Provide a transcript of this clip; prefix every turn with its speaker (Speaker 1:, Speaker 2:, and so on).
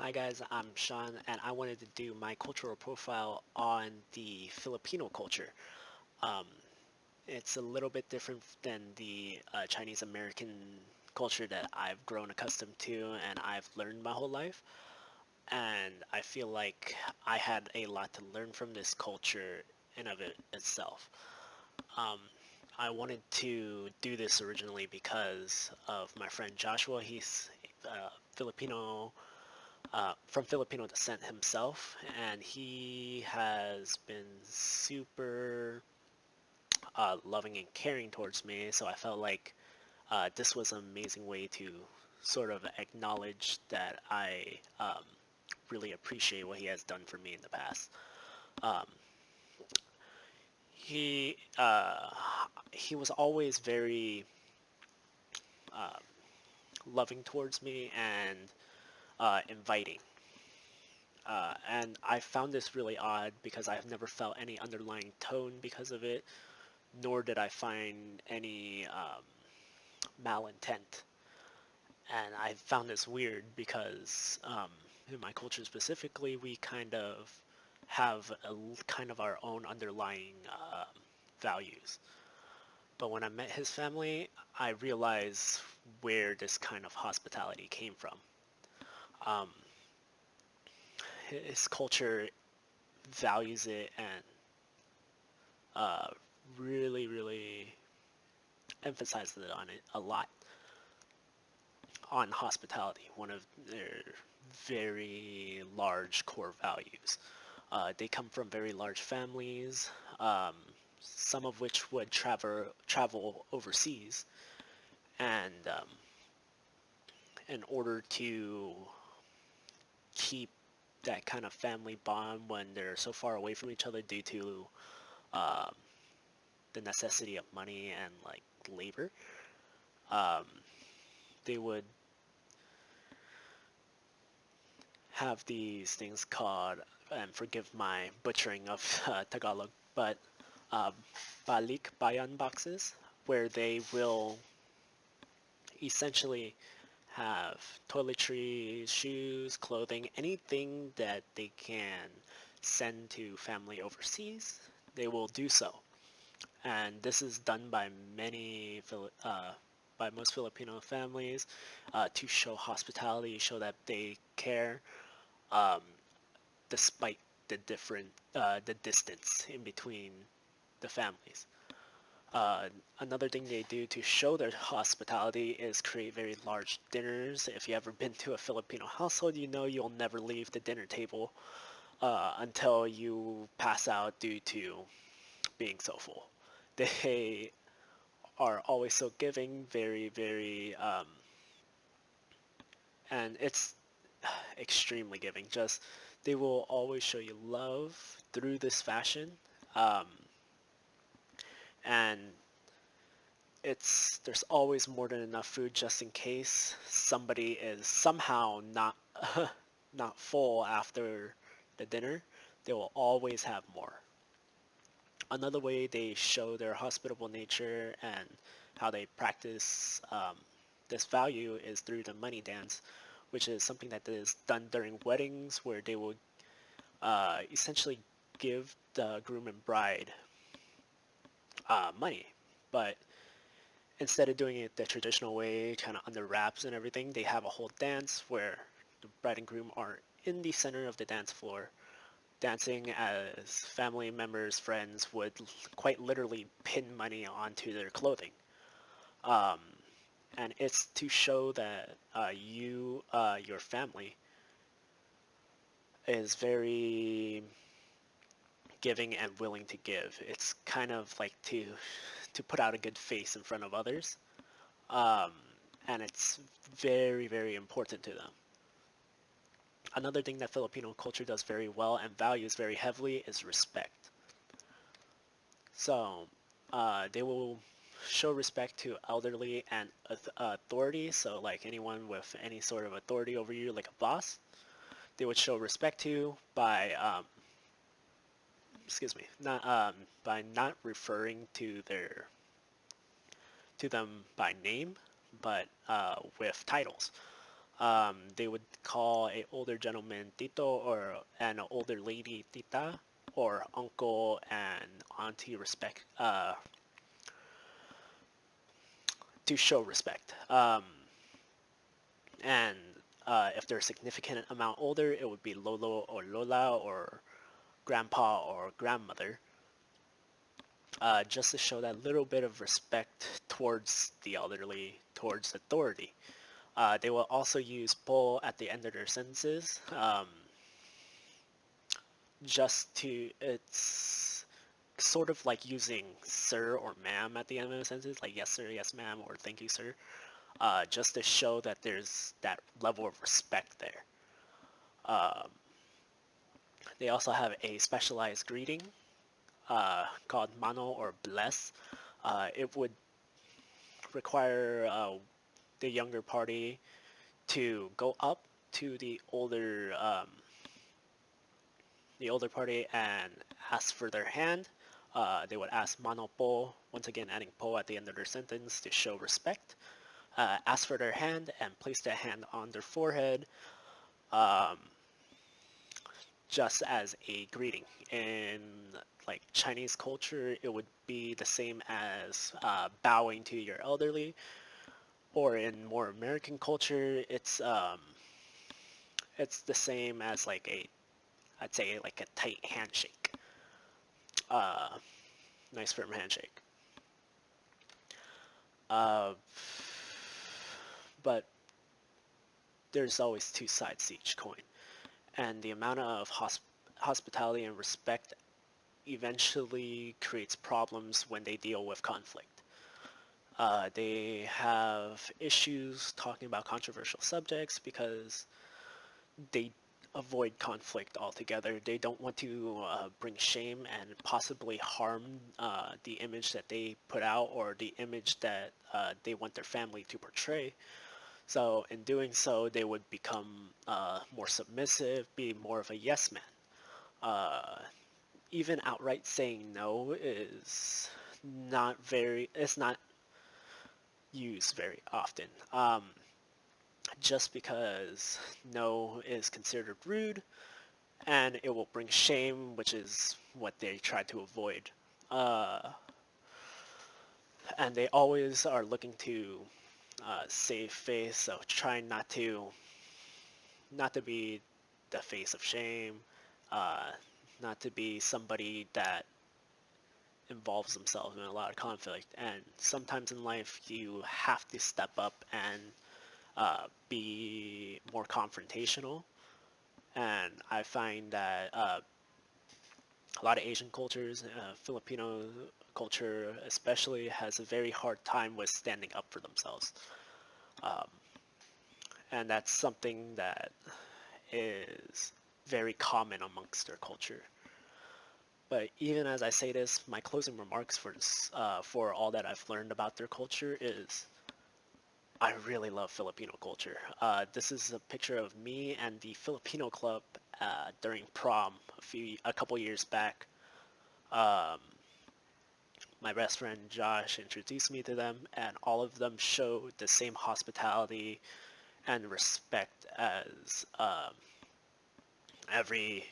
Speaker 1: Hi guys, I'm Sean, and I wanted to do my cultural profile on the Filipino culture. Um, it's a little bit different than the Chinese American culture that I've grown accustomed to and I've learned my whole life. And I feel like I had a lot to learn from this culture in of it itself. Um, I wanted to do this originally because of my friend Joshua. He's Filipino from Filipino descent himself, and he has been super loving and caring towards me. So I felt like this was an amazing way to sort of acknowledge that I really appreciate what he has done for me in the past. Um, he uh, he was always very uh, loving towards me and inviting. And I found this really odd because I've never felt any underlying tone because of it, nor did I find any malintent. And I found this weird because in my culture specifically, we kind of have kind of our own underlying values. But when I met his family, I realized where this kind of hospitality came from. Um, his culture values it and uh, really, really emphasizes it on it a lot on hospitality, one of their very large core values. They come from very large families, um, some of which would travel overseas, and in order to keep that kind of family bond when they're so far away from each other due to um, the necessity of money and like labor, um, they would have these things called, and forgive my butchering of Tagalog, but uh, balik bayan boxes, where they will essentially have toiletries, shoes, clothing, anything that they can send to family overseas, they will do so. And this is done by by most Filipino families to show hospitality, show that they care, um, despite the distance in between the families. Another thing they do to show their hospitality is create very large dinners. If you ever been to a Filipino household, you know you'll never leave the dinner table until you pass out due to being so full. They are always so giving, very, very, and it's extremely giving. Just they will always show you love through this fashion, um, and there's always more than enough food just in case somebody is somehow not not full after the dinner. They will always have more. Another way they show their hospitable nature and how they practice this value is through the money dance, which is something that is done during weddings where they will essentially give the groom and bride money. But instead of doing it the traditional way, kind of under wraps and everything, they have a whole dance where the bride and groom are in the center of the dance floor, dancing as family members, friends would quite literally pin money onto their clothing. Um, and it's to show that your family, is very giving and willing to give. It's kind of like to put out a good face in front of others, um, and it's very, very important to them. Another thing that Filipino culture does very well and values very heavily is respect. So they will show respect to elderly and authority. So like anyone with any sort of authority over you, like a boss, they would show respect to by excuse me, not by not referring to them by name, but with titles. They would call a older gentleman tito or an older lady tita or uncle and auntie respect to show respect. And if they're a significant amount older, it would be lolo or lola or grandpa or grandmother, just to show that little bit of respect towards the elderly, towards authority. They will also use po at the end of their sentences, just to, it's sort of like using sir or ma'am at the end of a sentence, like yes sir, yes ma'am, or thank you sir, just to show that there's that level of respect there. Um, they also have a specialized greeting called mano or bless. It would require the younger party to go up to the older party and ask for their hand. They would ask mano po, once again adding po at the end of their sentence to show respect. Ask for their hand and place their hand on their forehead, um, just as a greeting. In like Chinese culture, it would be the same as bowing to your elderly, or in more American culture, it's the same as like I'd say like a tight handshake, uh, nice firm handshake. Uh, but there's always two sides to each coin, and the amount of hospitality and respect eventually creates problems when they deal with conflict. They have issues talking about controversial subjects because they avoid conflict altogether. They don't want to bring shame and possibly harm the image that they put out or the image that they want their family to portray. So in doing so, they would become more submissive, be more of a yes man. Uh, Even outright saying no is it's not used very often. Just because no is considered rude and it will bring shame, which is what they try to avoid. Uh, and they always are looking to save face, so trying not to be the face of shame, uh, not to be somebody that involves themselves in a lot of conflict. And sometimes in life, you have to step up and be more confrontational. And I find that a lot of Asian cultures, Filipino culture especially, has a very hard time with standing up for themselves. Um, and that's something that is very common amongst their culture. But even as I say this, my closing remarks for all that I've learned about their culture is I really love Filipino culture. This is a picture of me and the Filipino club during prom a couple years back. Um, my best friend Josh introduced me to them, and all of them showed the same hospitality and respect as every